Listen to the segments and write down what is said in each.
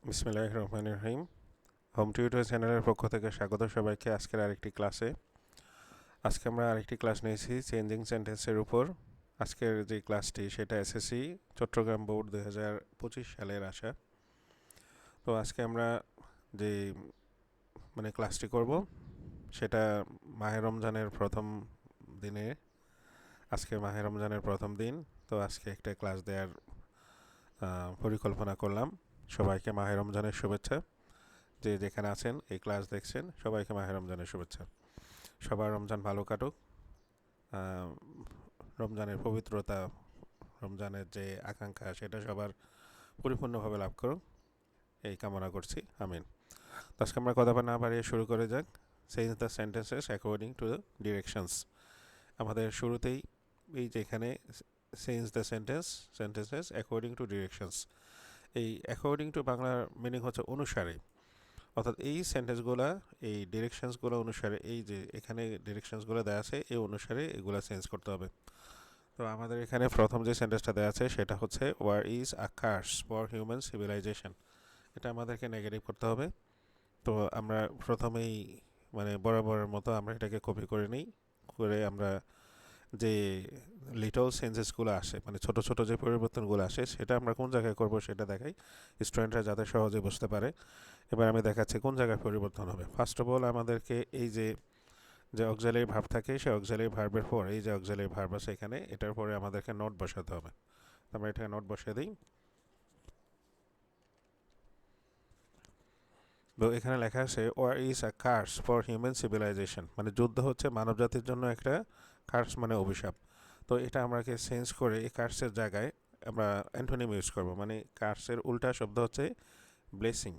বিসমিল্লাহির রহমানির রহিম। Home tutor চ্যানেলের পক্ষ থেকে স্বাগত সবাইকে আজকের আরেকটি ক্লাসে। আজকে আমরা আরেকটি ক্লাস নিয়েছি চেঞ্জিং সেন্টেন্সের উপর। আজকের যে ক্লাসটি সেটা এসএসসি চট্টগ্রাম বোর্ড 2025 সালের আসা। তো আজকে আমরা যে ক্লাসটি করব সেটা মাহে রমজানের প্রথম দিনে। আজকে মাহে রমজানের প্রথম দিন, তো আজকে একটা ক্লাস দেওয়ার পরিকল্পনা করলাম। সবাইকে মাহে রমজানের শুভেচ্ছা। যে যেখানে আছেন এই ক্লাস দেখছেন সবাইকে মাহে রমজানের শুভেচ্ছা। সবার রমজান ভালো কাটুক। রমজানের পবিত্রতা, রমজানের যে আকাঙ্ক্ষা সেটা সবার পরিপূর্ণভাবে লাভ করুক এই কামনা করছি, আমিন। তো আজকে আমরা কথা না বাড়িয়ে শুরু করে যাক। Change the sentences according to the directions. আমাদের শুরুতেই এই যে এখানে change the sentences according to directions, এই অ্যাকর্ডিং টু বাংলার মিনিং হচ্ছে অনুসারে। অর্থাৎ এই সেন্টেন্সগুলো, এই ডিরেকশনসগুলো অনুসারে, এই যে এখানে ডিরেকশনসগুলো দেওয়া আছে এই অনুসারে এগুলো চেঞ্জ করতে হবে। তো আমাদের এখানে প্রথম যে সেন্টেন্সটা দেওয়া আছে সেটা হচ্ছে war is a curse for human civilisation. এটা আমাদেরকে নেগেটিভ করতে হবে। তো আমরা প্রথমেই বরাবরের মতো আমরা এটাকে কপি করে নিই, করে আমরা যে লিটল চেঞ্জেসগুলো আসে, ছোট ছোট যে পরিবর্তনগুলো আসে সেটা আমরা কোন জায়গায় করব সেটা দেখাই, স্টুডেন্টরা যাতে সহজে বুঝতে পারে। এবার আমি দেখাচ্ছি কোন জায়গায় পরিবর্তন হবে। ফার্স্ট অফ অল আমাদেরকে এই যে যে অক্সিলারি ভার্ব থাকে সেই অক্সিলারি ভার্বের পর এই যে অক্সিলারি ভার্ব আছে এখানে, এটার পরে আমাদেরকে নট বসাতে হবে। আমরা এটাকে নট বসিয়ে দিই। তো এখানে লেখা আছে war is a curse for human civilisation, যুদ্ধ হচ্ছে মানব জাতির জন্য একটা কার্স, অভিশাপ। তো এটা আমরাকে চেঞ্জ করে এই কার্সের জায়গায় আমরা অ্যান্টোনিম ইউজ করব। কার্সের উল্টা শব্দ হচ্ছে ব্লেসিং।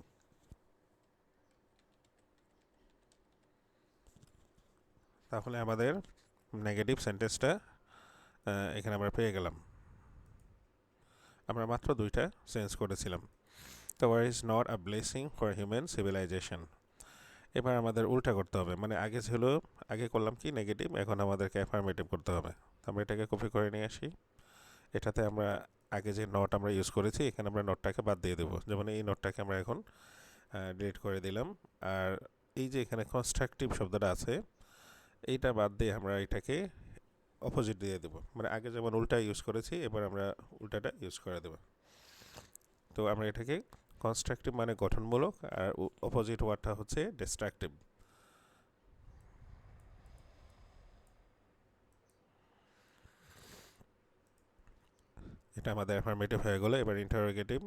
তাহলে আমাদের নেগেটিভ সেন্টেন্সটা এখানে আমরা পেয়ে গেলাম। আমরা মাত্র দুইটা চেঞ্জ করেছিলাম। তো war is not a blessing for human civilisation. এবার আমাদের উল্টা করতে হবে, আগে ছিল, আগে করলাম কি নেগেটিভ, এখন আমাদেরকে অ্যাফার্মেটিভ করতে হবে। তো আমরা এটাকে কপি করে নিয়ে আসি। এটাতে আমরা আগে যে নট আমরা ইউজ করেছি এখানে আমরা নটটাকে বাদ দিয়ে দেবো। যেমন এই নটটাকে আমরা এখন ডিলিট করে দিলাম। আর এই যে এখানে কনস্ট্রাকটিভ শব্দটা আছে এইটা বাদ দিয়ে আমরা এটাকে অপোজিট দিয়ে দেবো। আগে যেমন উল্টা ইউজ করেছি এবার আমরা উল্টাটা ইউজ করে দেবো। তো আমরা এটাকে কনস্ট্রাকটিভ গঠনমূলক, আর অপোজিট ওয়ার্ডটা হচ্ছে ডিস্ট্রাকটিভ। এটা আমাদের অ্যাফার্মেটিভ হয়ে গেলো। এবার ইন্টারোগেটিভ।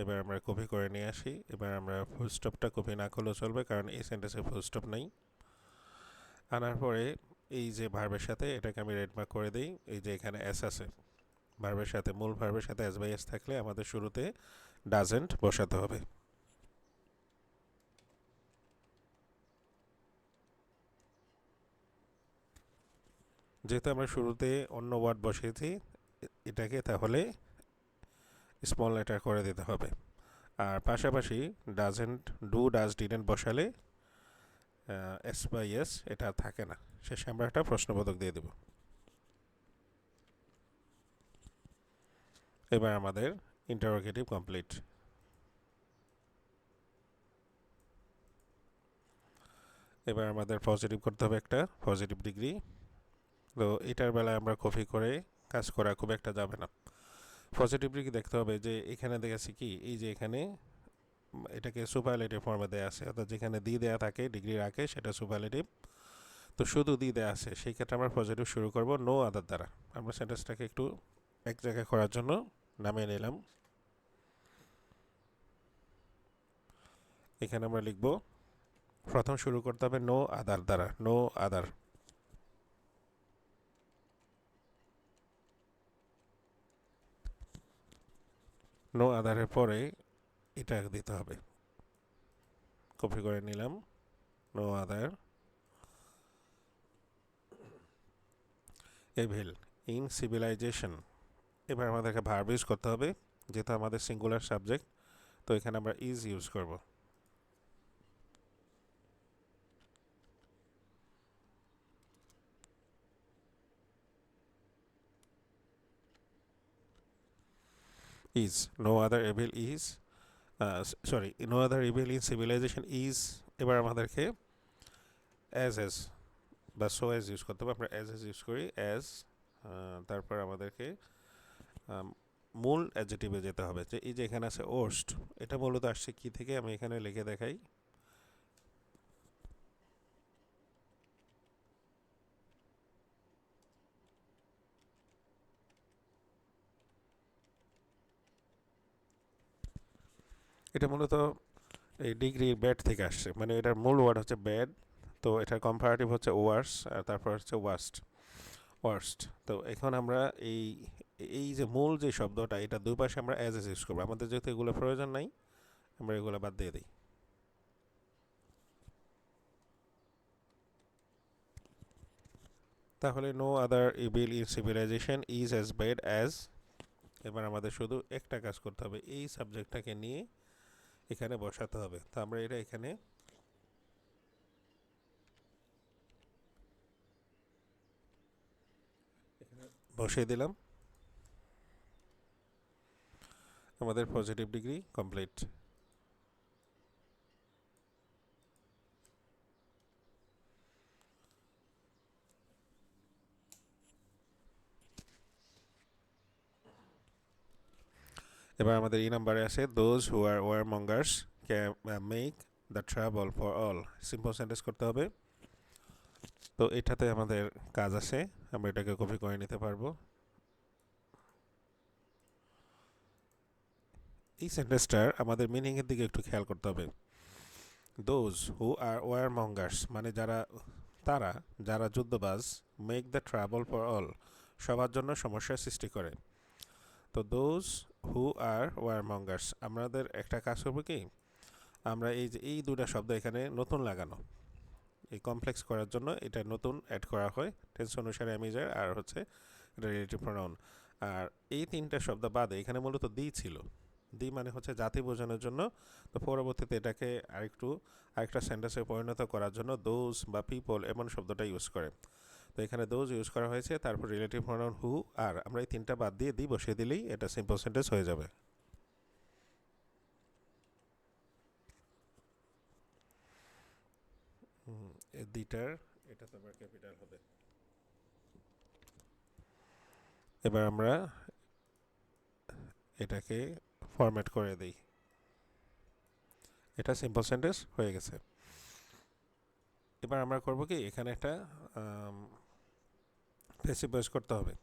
এবার আমরা কপি করে নিয়ে আসি। এবার আমরা ফুল স্টপটা কপি না করলেও চলবে, কারণ এই সেন্টেন্সে ফুল স্টপ নেই। আনার পরে এই যে ভার্বের সাথে এটাকে আমি রেড মার্ক করে দিই। এই যে এখানে এস আছে, ভার্বের সাথে, মূল ভার্বের সাথে এস বাই এস থাকলে আমাদের শুরুতে ডাজেন্ট বসাতে হবে। যেহেতু আমরা শুরুতে অন্য ওয়ার্ড বসিয়েছি এটাকে তাহলে স্মল লেটার করে দিতে হবে। আর পাশাপাশি ডাজেন্ট, ডু, ডাজ, ডিডেন্ট বসালে এস বাই এস এটা থাকে না, শেষে আমরা একটা প্রশ্নবোধক দিয়ে দেব। এবার আমাদের ইন্টারোগেটিভ কমপ্লিট। এবার আমাদের পজিটিভ করতে হবে একটা পজিটিভ ডিগ্রি। তো এটার বেলায় আমরা কপি করে কাজ করা খুব একটা যাবে না। পজিটিভ ডিগ্রি দেখতে হবে যে এখানে দেখেছি কি, এই যে এখানে এটাকে সুপারলেটিভ ফর্মে দেওয়া আছে, অর্থাৎ যেখানে দি দেওয়া থাকে ডিগ্রির আগে সেটা সুপারলেটিভ। তো শুধু দি দেওয়া আছে, সেই ক্ষেত্রে আমরা পজিটিভ শুরু করব নো আদার দ্বারা। আমরা সেন্টেন্সটাকে একটু এক জায়গায় করার জন্য নামিয়ে নিলাম। এখানে আমরা লিখব, প্রথম শুরু করতে হবে নো আদার দ্বারা, নো আদার। নো আদারের পরে এটা দিতে হবে। কপি করে নিলাম, no other evil in civilisation. এবার আমাদেরকে ভার্ব ইউজ করতে হবে, যেহেতু আমাদের সিঙ্গুলার সাবজেক্ট, তো এখানে আমরা ইজ ইউজ করব। Is, no other evil is sorry, no other evil in civilisation is, এবার আমাদেরকে অ্যাজ বা সো অ্যাজ ইউজ করতে হবে। আমরা অ্যাজ ইউজ করি অ্যাজ, তারপর আমাদেরকে মূল অ্যাডজেটিভে যেতে হবে। যে এই যে এখানে আছে ওর্স্ট, এটা মূলত আসছে কি থেকে, আমি এখানে লিখে দেখাই। এটা মূলত এই ডিগ্রি ব্যাড থেকে আসছে, মানে এটার মূল ওয়ার্ড হচ্ছে ব্যাড, তো এটার কম্পারেটিভ হচ্ছে ওয়ার্স, আর তারপর হচ্ছে ওয়ার্স্ট। তো এখন আমরা এই এই যে মূল যে শব্দটা, এটা দুই পাশে আমরা অ্যাজ ইউজ করবো। আমাদের যেহেতু এগুলো প্রয়োজন নাই, আমরা এগুলো বাদ দিয়ে দিই। তাহলে no other evil in civilisation is as bad as, এবার আমাদের শুধু একটা কাজ করতে হবে, এই সাবজেক্টটাকে নিয়ে এখানে বসাতে হবে। তো আমরা এটা এখানে বসিয়ে দিলাম, আমাদের পজিটিভ ডিগ্রি কমপ্লিট। এবার আমাদের এই নাম্বারে আছে those who are warmongers can make the travel for all, simple sentence করতে হবে। তো এটাতে আমাদের কাজ আছে, আমরা এটাকে কপি করে নিতে পারবো। এই সেন্টেন্সটার আমাদের মিনিংয়ের দিকে একটু খেয়াল করতে হবে। দোজ হু আর ওয়ার মঙ্গার্স মানে তারা যারা যুদ্ধবাজ, make the travel for all সবার জন্য সমস্যার সৃষ্টি করে। তো দোজ হু আর ওয়ার মঙ্গার্স, আমাদের একটা কাজ করবো কি, আমরা এই যে এই দুটা শব্দ এখানে নতুন লাগানো, এই কমপ্লেক্স করার জন্য এটা নতুন অ্যাড করা হয়, টেন্স অনুসারে অ্যামিজার আর হচ্ছে রিলেটিভ প্রোনাউন। আর এই তিনটা শব্দ বাদে এখানে মূলত দি ছিল, দি মানে হচ্ছে জাতি বোঝানোর জন্য। তো পরবর্তীতে এটাকে আরেকটা সেন্টেন্সে পরিণত করার জন্য দোজ বা পিপল এমন শব্দটা ইউজ করে। তো এখানে দোজ ইউজ করা হয়েছে, তারপর রিলেটিভ প্রোনাউন হু আর, আমরা এই তিনটা বাদ দিয়ে দি বসিয়ে দিলেই এটা সিম্পল সেন্টেন্স হয়ে যাবে। দিটার এটা তো আবার ক্যাপিটাল হবে। এবার আমরা এটাকে ফরম্যাট করে দিই, এটা সিম্পল সেন্টেন্স হয়ে গেছে। এবার আমরা করব কি, এখানে একটা প্যাসিভ ভয়েস করতে হবে।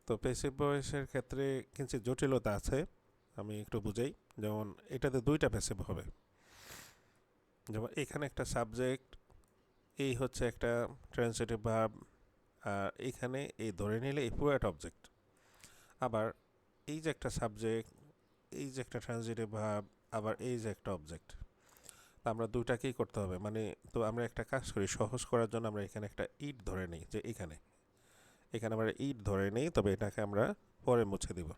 তো প্যাসিভ ভয়েসের ক্ষেত্রে কিছু জটিলতা আছে, আমি একটু বুঝাই। যেমন এটাতে দুইটা প্যাসিভ হবে, যেমন এখানে একটা সাবজেক্ট, এই হচ্ছে একটা ট্রান্সিটিভ ভার্ব, আর এখানে এই ধরে নিলে এই পুরো একটা অবজেক্ট। আবার এই যে একটা সাবজেক্ট, এই যে একটা ট্রান্সিটিভ ভার্ব, আবার এই যে একটা অবজেক্ট, আমরা দুইটাকেই করতে হবে। মানে তো আমরা একটা কাজ করি, সহজ করার জন্য আমরা এখানে একটা ইট ধরে নিই, যে এখানে এখানে আমরা ইট ধরে নিই, তবে এটাকে আমরা পরে মুছে দিব।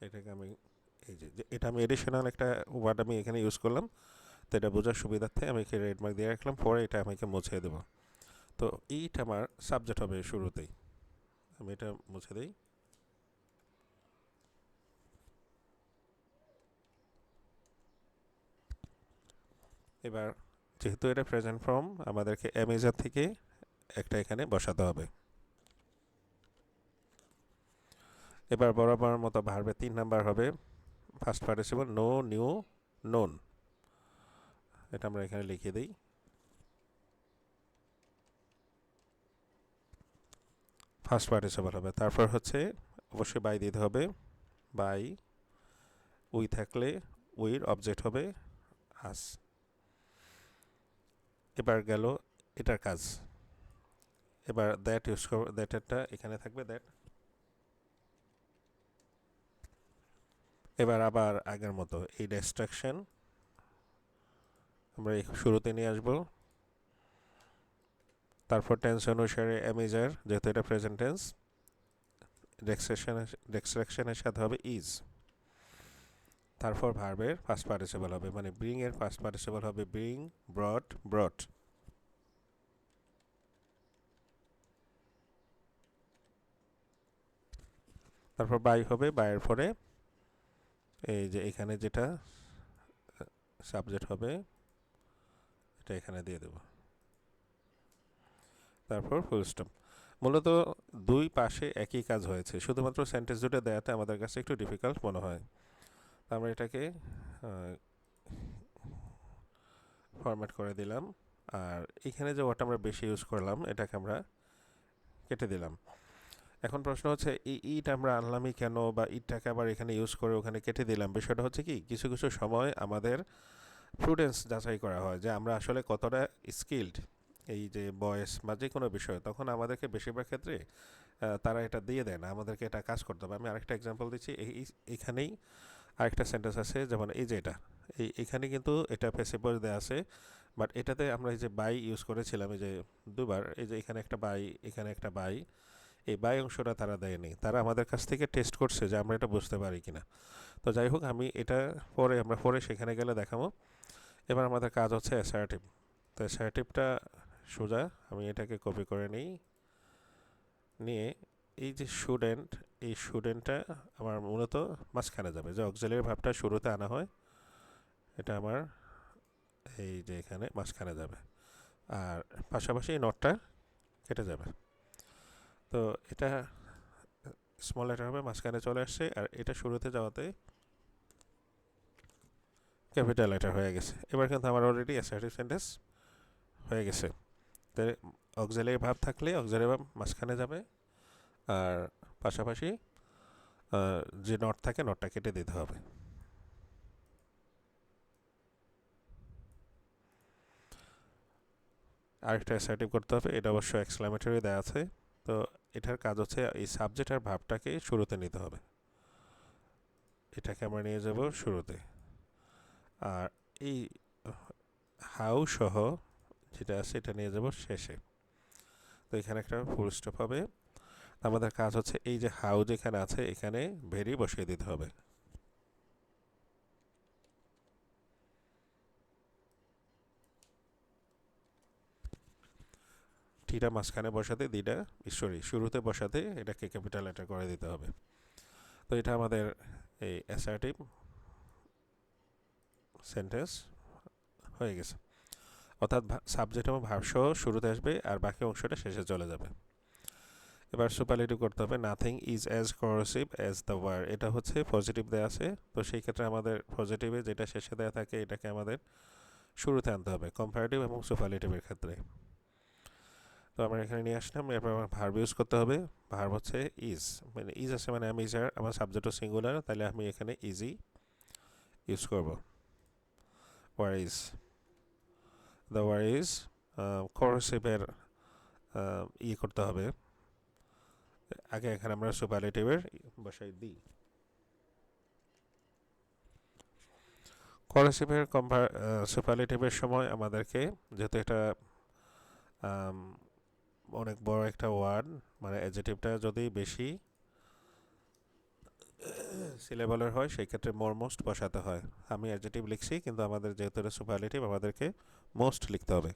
এটাকে আমি এই যে এটা আমি এডিশনাল একটা ওয়ার্ড আমি এখানে ইউজ করলাম, তো এটা বোঝার সুবিধার্থে আমি এখানে রেড মার্ক দিয়ে রাখলাম, পরে এটা আমাকে মুছে দেবো। তো ইট আমার সাবজেক্ট হবে শুরুতেই, আমি এটা মুছে দিই। এবার যেহেতু এটা প্রেজেন্ট ফর্ম, আমাদেরকে অ্যামেজার থেকে একটা এখানে বসাতে হবে। এবার বরাবর মতো ভার্বে 3 নাম্বার হবে, first participle know, knew, known, এটা আমরা এখানে লিখে দিই। ফার্স্ট পার্টিসিপল হবে, তারপর হচ্ছে অবশ্যই বাই দিতে হবে, বাই। উই থাকলে উইর অবজেক্ট হবে আস। এবার গেল এটার কাজ। এবার দ্যাট ইউজ করব, দ্যাটেরটা এখানে থাকবে দ্যাট। এবার আবার আগের মতো এই ডিস্ট্রাকশন আমরা শুরুতে নিয়ে আসবো, তারপর টেন্স অনুসারে অ্যামিজার, যেহেতু এটা প্রেজেন্ট টেন্স, ডিস্ট্রাকশনের সাথে হবে ইজ। তারপর ভার্বের ফার্স্ট পার্টিসিপল হবে, মানে ব্রিং এর ফার্স্ট পার্টিসিপল হবে ব্রিং, ব্রট, ব্রট। তারপর বাই হবে, বাইয়ের পরে এই যে এখানে যেটা সাবজেক্ট হবে এটা এখানে দিয়ে দেব, তারপর ফুল স্টপ। মূলত দুই পাশে একই কাজ হয়েছে, শুধুমাত্র সেন্টেন্স দুটো দেওয়াতে আমাদের কাছে একটু ডিফিকাল্ট মনে হয়। আমরা এটাকে ফরম্যাট করে দিলাম। আর এখানে যে ওয়ার্ডটা আমরা বেশি ইউজ করলাম এটাকে আমরা কেটে দিলাম। এখন প্রশ্ন হচ্ছে এই ইট আমরা আনলামই কেন, বা ইটটাকে আবার এখানে ইউজ করে ওখানে কেটে দিলাম? বিষয়টা হচ্ছে কি, কিছু কিছু সময় আমাদের প্রুডেন্স যাচাই করা হয় যে আমরা আসলে কতটা স্কিল্ড এই যে বয়েস বা যে কোনো বিষয়, তখন আমাদেরকে বেশিরভাগ ক্ষেত্রে তারা এটা দিয়ে দেয় না, আমাদেরকে এটা কাজ করতে হবে। আমি আরেকটা এক্সাম্পল দিচ্ছি। এইখানেই আরেকটা সেন্টেন্স আছে, যেমন এই যে এটা, এইখানে কিন্তু এটা প্যাসিভ দেওয়া আছে, বাট এটাতে আমরা এই যে বাই ইউজ করেছিলাম এই যে দুবার, এই যে এখানে একটা বাই, এখানে একটা বাই, এই বাই অংশটা তারা দেয়নি, তারা আমাদের কাছ থেকে টেস্ট করছে যে আমরা এটা বুঝতে পারি কিনা। তো যাই হোক, আমি এটা আমরা পরে সেখানে গেলে দেখাবো। এবার আমাদের কাজ হচ্ছে অ্যাসার্টিভ। তো অ্যাসার্টিভটা সোজা আমি এটাকে কপি করে নিয়ে এই যে স্টুডেন্ট, এই স্টুডেন্টটা আমার মূলত মাঝখানে যাবে, যে অক্সিলারি ভাবটা শুরুতে আনা হয় এটা আমার এই যে এখানে মাঝখানে যাবে, আর পাশাপাশি নটটা কেটে যাবে। তো এটা স্মল লেটার হবে, মাঝখানে চলে আসছে, আর এটা শুরুতে যাওয়াতে ক্যাপিটাল লেটার হয়ে গেছে। এবার কিন্তু আমার অলরেডি অ্যাসার্টিভ সেন্টেন্স হয়ে গেছে। তো অক্সিলারি ভাব থাকলে অক্সিলারি ভাব মাঝখানে যাবে, আর পাশাপাশি যে নট থাকে নটটা কেটে দিতে হবে। আরেকটা অ্যাসার্টিভ করতে হবে, এটা অবশ্য এক্সক্লামেটরি দেওয়া আছে। তো এটার কাজ হচ্ছে এই সাবজেক্ট আর ভাবটাকে শুরুতে নিতে হবে, এটাকে আমরা নিয়ে যাব শুরুতে। আর এই হাউ সহ যেটা আছে এটা নিয়ে যাব শেষে। তো এখানে একটা ফুল স্টপ হবে। আমাদের কাজ হচ্ছে এই যে হাউ যেখানে আছে এখানে ভেরি বসিয়ে দিতে হবে। টিটা মাঝখানে বসাতে, দিটা শুরুতে বসাতে এটাকে ক্যাপিটাল লেটার করে দিতে হবে। তো এটা আমাদের এই অ্যাসার্টিভ সেন্টেন্স হয়ে গেছে। অর্থাৎ সাবজেক্ট এবং ভার্ব সহ শুরুতে আসবে আর বাকি অংশটা শেষে চলে যাবে। এবার সুপারলেটিভ করতে হবে। Nothing is as corrosive as the war, এটা হচ্ছে পজিটিভ দেওয়া আছে, তো সেই ক্ষেত্রে আমাদের পজিটিভে যেটা শেষে দেওয়া থাকে এটাকে আমাদের শুরুতে আনতে হবে কম্পারেটিভ এবং সুপারলেটিভের ক্ষেত্রে। তো আমরা এখানে নিয়ে আসলাম। এরপর আমার ভার্ব ইউজ করতে হবে। ভার্ব হচ্ছে ইজ, মানে ইজ আছে মানে আমি ইজার, আমার সাবজেক্টও সিঙ্গুলার, তাহলে আমি এখানে ইজি ইউজ করব। War is, the war is করসিভের করতে হবে, আগে এখানে আমরা সুপারলেটিভের বসাই দিই। করসিভের সুপারলেটিভের সময় আমাদেরকে, যেহেতু এটা অনেক বড় একটা ওয়ার্ড, মানে অ্যাডজেক্টিভটা যদি বেশি সিলেবলের হয় সেই ক্ষেত্রে মোস্ট বসাতে হয়। আমি অ্যাডজেক্টিভ লিখছি, কিন্তু আমাদের যেহেতু এটা সুপারলেটিভ আমাদেরকে মোস্ট লিখতে হবে।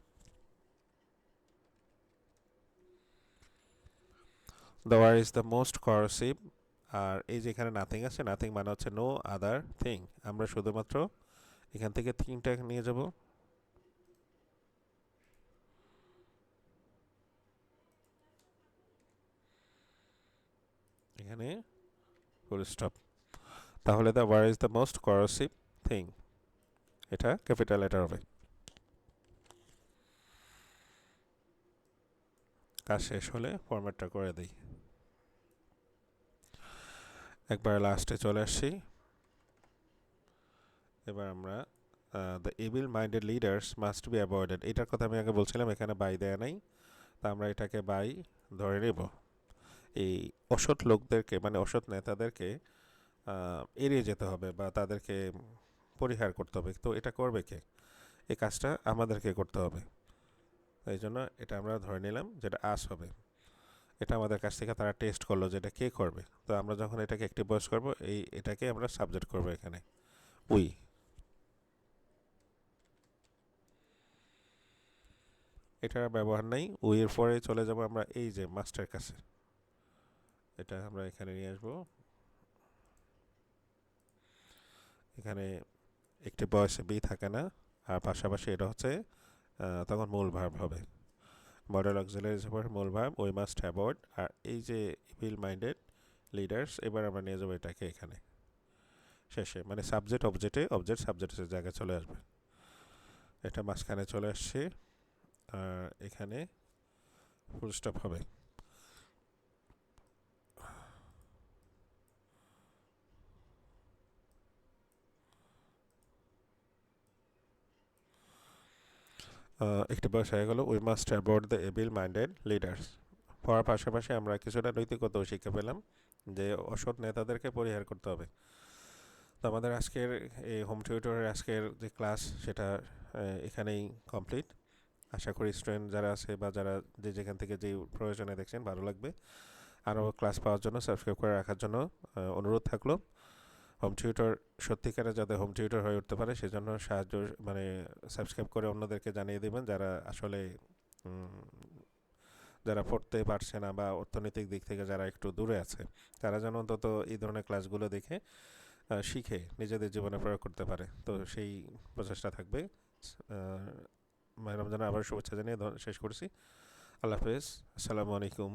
The war is the most corrosive. আর এই যে এখানে নাথিং আছে, নাথিং মানে হচ্ছে নো আদার থিং, আমরা শুধুমাত্র এখান থেকে থিংটা নিয়ে যাব, এখানে ফুল স্টপ। তাহলে the war is the most corrosive thing, এটা ক্যাপিটাল লেটার হবে। কাজ শেষ হলে ফরম্যাটটা করে দিই। একবার লাস্টে চলে আসছি। এবার আমরা the evil minded leaders must be avoided, এটার কথা আমি আগে বলছিলাম, এখানে বাই দেয়া নাই, তা আমরা এটাকে বাই ধরে নেব। এই অসৎ লোকদেরকে, মানে অসৎ নেতাদেরকে এড়িয়ে যেতে হবে বা তাদেরকে পরিহার করতে হবে। তো এটা করবে কে? এই কাজটা আমাদেরকে করতে হবে। এই জন্য এটা আমরা ধরে নিলাম যেটা আস হবে। এটা আমাদের কাছ থেকে তারা টেস্ট করলো যে এটা কে করবে। তো আমরা যখন এটাকে অ্যাক্টিভ ভয়েস করবো, এটাকে আমরা সাবজেক্ট করবো এখানে উই। এটার ব্যবহার নাই। উই এর পরে চলে যাব আমরা এই যে মাস্টার কাছে, এটা আমরা এখানে নিয়ে আসবো। এখানে একটি বয়সে বি থাকে না, আর পাশাপাশি এটা হচ্ছে তখন মূল ভার্ব হবে। মডেল অক্সিলারি ভার্ব মূল ভার্ব, উই মাস্ট অ্যাভয়েড। আর এই যে ইভিল মাইন্ডেড লিডার্স, এবার আমরা নিয়ে যাবো এটাকে এখানে শেষে, মানে সাবজেক্ট অবজেক্টে, অবজেক্ট সাবজেক্টের জায়গায় চলে আসবে। এটা মাঝখানে চলে আসছে, আর এখানে ফুল স্টপ হবে। একটি বয়স হয়ে গেল, we must avoid the evil minded leaders. পড়ার পাশাপাশি আমরা কিছুটা নৈতিকতাও শিখে পেলাম, যে অসৎ নেতাদেরকে পরিহার করতে হবে। তো আমাদের আজকের এই হোম টিউটরের আজকের যে ক্লাস, সেটা এখানেই কমপ্লিট। আশা করি স্টুডেন্ট যারা আছে বা যারা যে যেখান থেকে যে প্রয়োজনে দেখছেন ভালো লাগবে। আরও ক্লাস পাওয়ার জন্য সাবস্ক্রাইব করে রাখার জন্য অনুরোধ থাকলো। হোম টিউটর সত্যিকারে যাতে হোম টিউটর হয়ে উঠতে পারে সেজন্য সাহায্য, মানে সাবস্ক্রাইব করে অন্যদেরকে জানিয়ে দেবেন যারা আসলে যারা পড়তে পারছে না বা অর্থনৈতিক দিক থেকে যারা একটু দূরে আছে, তারা যেন অন্তত এই ধরনের ক্লাসগুলো দেখে শিখে নিজেদের জীবনে প্রয়োগ করতে পারে। তো সেই প্রচেষ্টা থাকবে। মাহে রমজানের আবার শুভেচ্ছা জানিয়ে শেষ করছি। আল্লাহ হাফেজ, আসসালামু আলাইকুম।